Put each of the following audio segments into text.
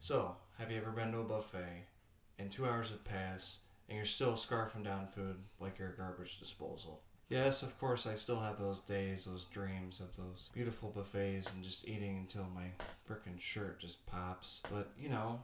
So, have you ever been to a buffet and 2 hours have passed and you're still scarfing down food like you're a garbage disposal? Yes, of course, I still have those days, those dreams of those beautiful buffets and just eating until my frickin' shirt just pops. But,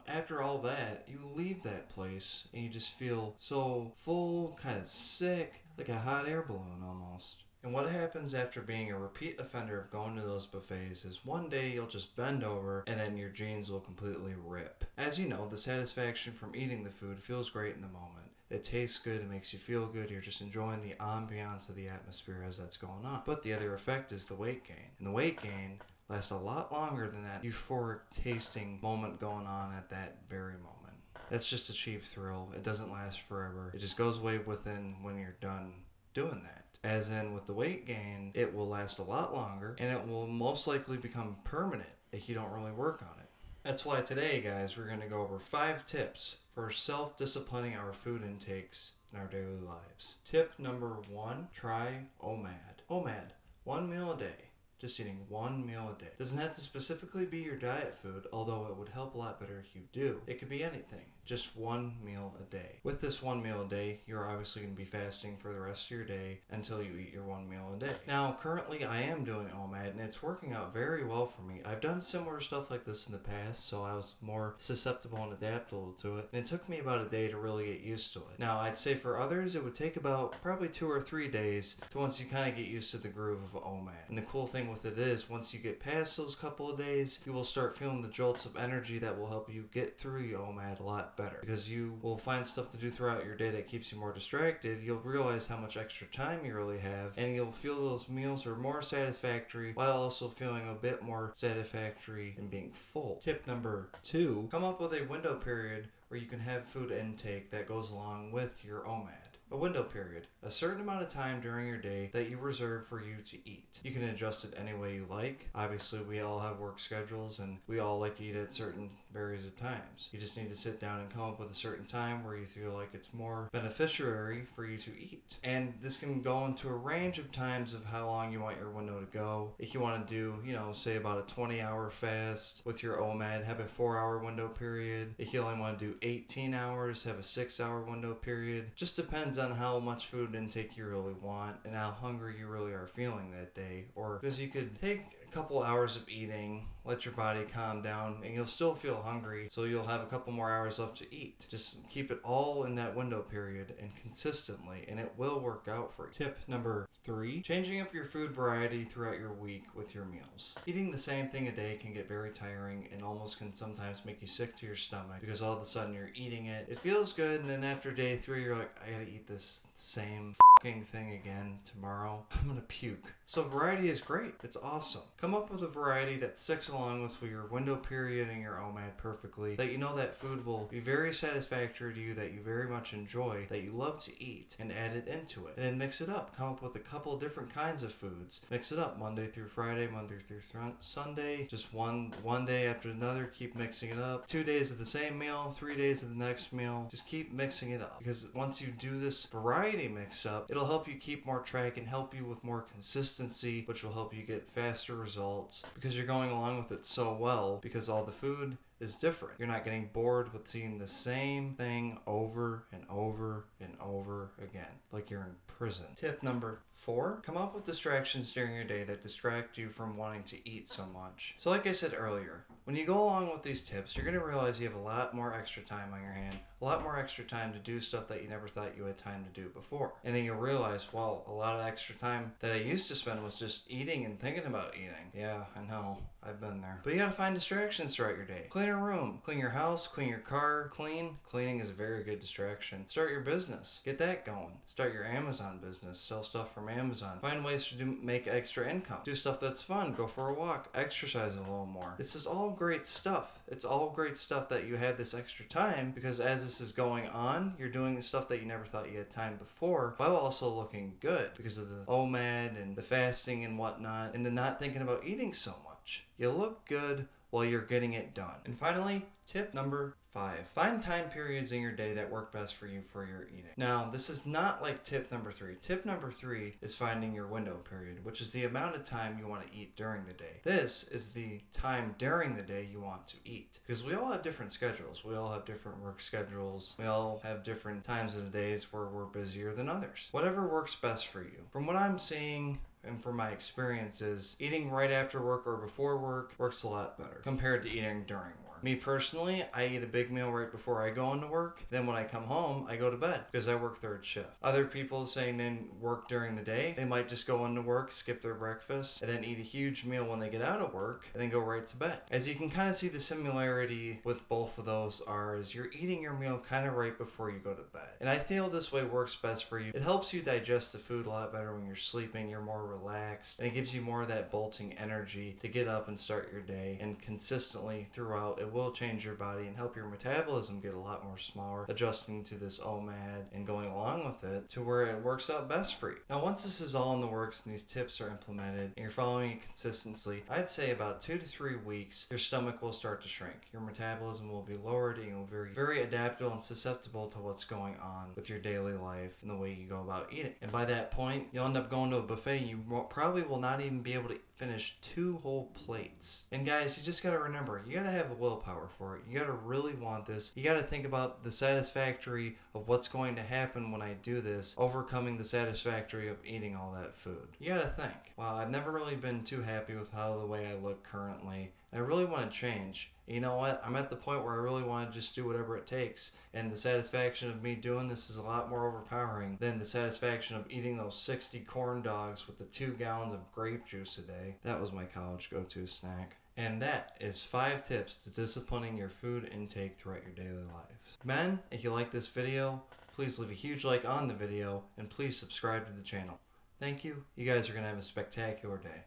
after all that, you leave that place and you just feel so full, kind of sick, like a hot air balloon almost. And what happens after being a repeat offender of going to those buffets is one day you'll just bend over and then your jeans will completely rip. As you know, the satisfaction from eating the food feels great in the moment. It tastes good, it makes you feel good, you're just enjoying the ambiance of the atmosphere as that's going on. But the other effect is the weight gain. And the weight gain lasts a lot longer than that euphoric tasting moment going on at that very moment. That's just a cheap thrill. It doesn't last forever. It just goes away within when you're done doing that. As in, with the weight gain, it will last a lot longer, and it will most likely become permanent if you don't really work on it. That's why today, guys, we're going to go over 5 tips for self-disciplining our food intakes in our daily lives. Tip number 1, try OMAD. OMAD, 1 meal a day. Just eating 1 meal a day. Doesn't have to specifically be your diet food, although it would help a lot better if you do. It could be anything, just 1 meal a day. With this 1 meal a day, you're obviously going to be fasting for the rest of your day until you eat your 1 meal a day. Now, currently I am doing OMAD and it's working out very well for me. I've done similar stuff like this in the past, so I was more susceptible and adaptable to it, and it took me about a day to really get used to it. Now, I'd say for others, it would take about probably 2 or 3 days to once you kind of get used to the groove of OMAD. And the cool thing with it is, once you get past those couple of days, you will start feeling the jolts of energy that will help you get through the OMAD a lot better, because you will find stuff to do throughout your day that keeps you more distracted. You'll realize how much extra time you really have, and you'll feel those meals are more satisfactory while also feeling a bit more satisfactory and being full. Tip number 2, come up with a window period where you can have food intake that goes along with your OMAD. A window period, a certain amount of time during your day that you reserve for you to eat. You can adjust it any way you like. Obviously, we all have work schedules and we all like to eat at certain varies of times. You just need to sit down and come up with a certain time where you feel like it's more beneficiary for you to eat. And this can go into a range of times of how long you want your window to go. If you want to do, say about a 20-hour fast with your OMAD, have a 4-hour window period. If you only want to do 18 hours, have a 6-hour window period. Just depends on how much food intake you really want and how hungry you really are feeling that day. Or because you could take a couple hours of eating, let your body calm down, and you'll still feel hungry, so you'll have a couple more hours left to eat. Just keep it all in that window period and consistently, and it will work out for you. Tip number 3, changing up your food variety throughout your week with your meals. Eating the same thing a day can get very tiring and almost can sometimes make you sick to your stomach, because all of a sudden you're eating it, it feels good, and then after day 3 you're like, I gotta eat this same thing again tomorrow. I'm gonna puke. So variety is great. It's awesome. Come up with a variety that sticks along with your window period and your OMAD perfectly, that you know that food will be very satisfactory to you, that you very much enjoy, that you love to eat, and add it into it. And then mix it up. Come up with a couple different kinds of foods. Mix it up Monday through Friday, Monday through Sunday. Just one day after another. Keep mixing it up. 2 days of the same meal, 3 days of the next meal. Just keep mixing it up, because once you do this variety mix up, it'll help you keep more track and help you with more consistency, which will help you get faster results because you're going along with it so well, because all the food is different. You're not getting bored with seeing the same thing over and over and over again, like you're in prison. Tip number 4, come up with distractions during your day that distract you from wanting to eat so much. So like I said earlier, when you go along with these tips, you're going to realize you have a lot more extra time on your hand, a lot more extra time to do stuff that you never thought you had time to do before. And then you'll realize, well, a lot of extra time that I used to spend was just eating and thinking about eating. Yeah, I know. I've been there. But you gotta find distractions throughout your day. Clean your room, clean your house, clean your car. Cleaning is a very good distraction. Start your business. Get that going. Start your Amazon business. Sell stuff from Amazon. Find ways to make extra income. Do stuff that's fun. Go for a walk. Exercise a little more. This is all great stuff. It's all great stuff that you have this extra time, because as this is going on, you're doing the stuff that you never thought you had time before, while also looking good because of the OMAD and the fasting and whatnot, and the not thinking about eating so much. You look good while you're getting it done. And finally, tip number 5. Find time periods in your day that work best for you for your eating. Now, this is not like tip number 3. Tip number 3 is finding your window period, which is the amount of time you want to eat during the day. This is the time during the day you want to eat. Because we all have different schedules. We all have different work schedules. We all have different times of the days where we're busier than others. Whatever works best for you. From what I'm seeing, and from my experiences, eating right after work or before work works a lot better compared to eating during work. Me personally, I eat a big meal right before I go into work. Then when I come home, I go to bed because I work third shift. Other people saying they work during the day, they might just go into work, skip their breakfast, and then eat a huge meal when they get out of work, and then go right to bed. As you can kind of see, the similarity with both of those is you're eating your meal kind of right before you go to bed. And I feel this way works best for you. It helps you digest the food a lot better when you're sleeping. You're more relaxed, and it gives you more of that bolting energy to get up and start your day. And consistently throughout, it will change your body and help your metabolism get a lot more smaller, adjusting to this OMAD and going along with it to where it works out best for you. Now, once this is all in the works and these tips are implemented and you're following it consistently, I'd say about 2 to 3 weeks, your stomach will start to shrink. Your metabolism will be lowered and you'll be very, very adaptable and susceptible to what's going on with your daily life and the way you go about eating. And by that point, you'll end up going to a buffet and you probably will not even be able to finish 2 whole plates. And guys, you just gotta remember, you gotta have the willpower for it. You gotta really want this. You gotta think about the satisfactory of what's going to happen when I do this, overcoming the satisfactory of eating all that food. You gotta think, wow, I've never really been too happy with how the way I look currently, and I really want to change. You know what? I'm at the point where I really want to just do whatever it takes. And the satisfaction of me doing this is a lot more overpowering than the satisfaction of eating those 60 corn dogs with the 2 gallons of grape juice a day. That was my college go-to snack. And that is 5 tips to disciplining your food intake throughout your daily lives. Men, if you like this video, please leave a huge like on the video and please subscribe to the channel. Thank you. You guys are going to have a spectacular day.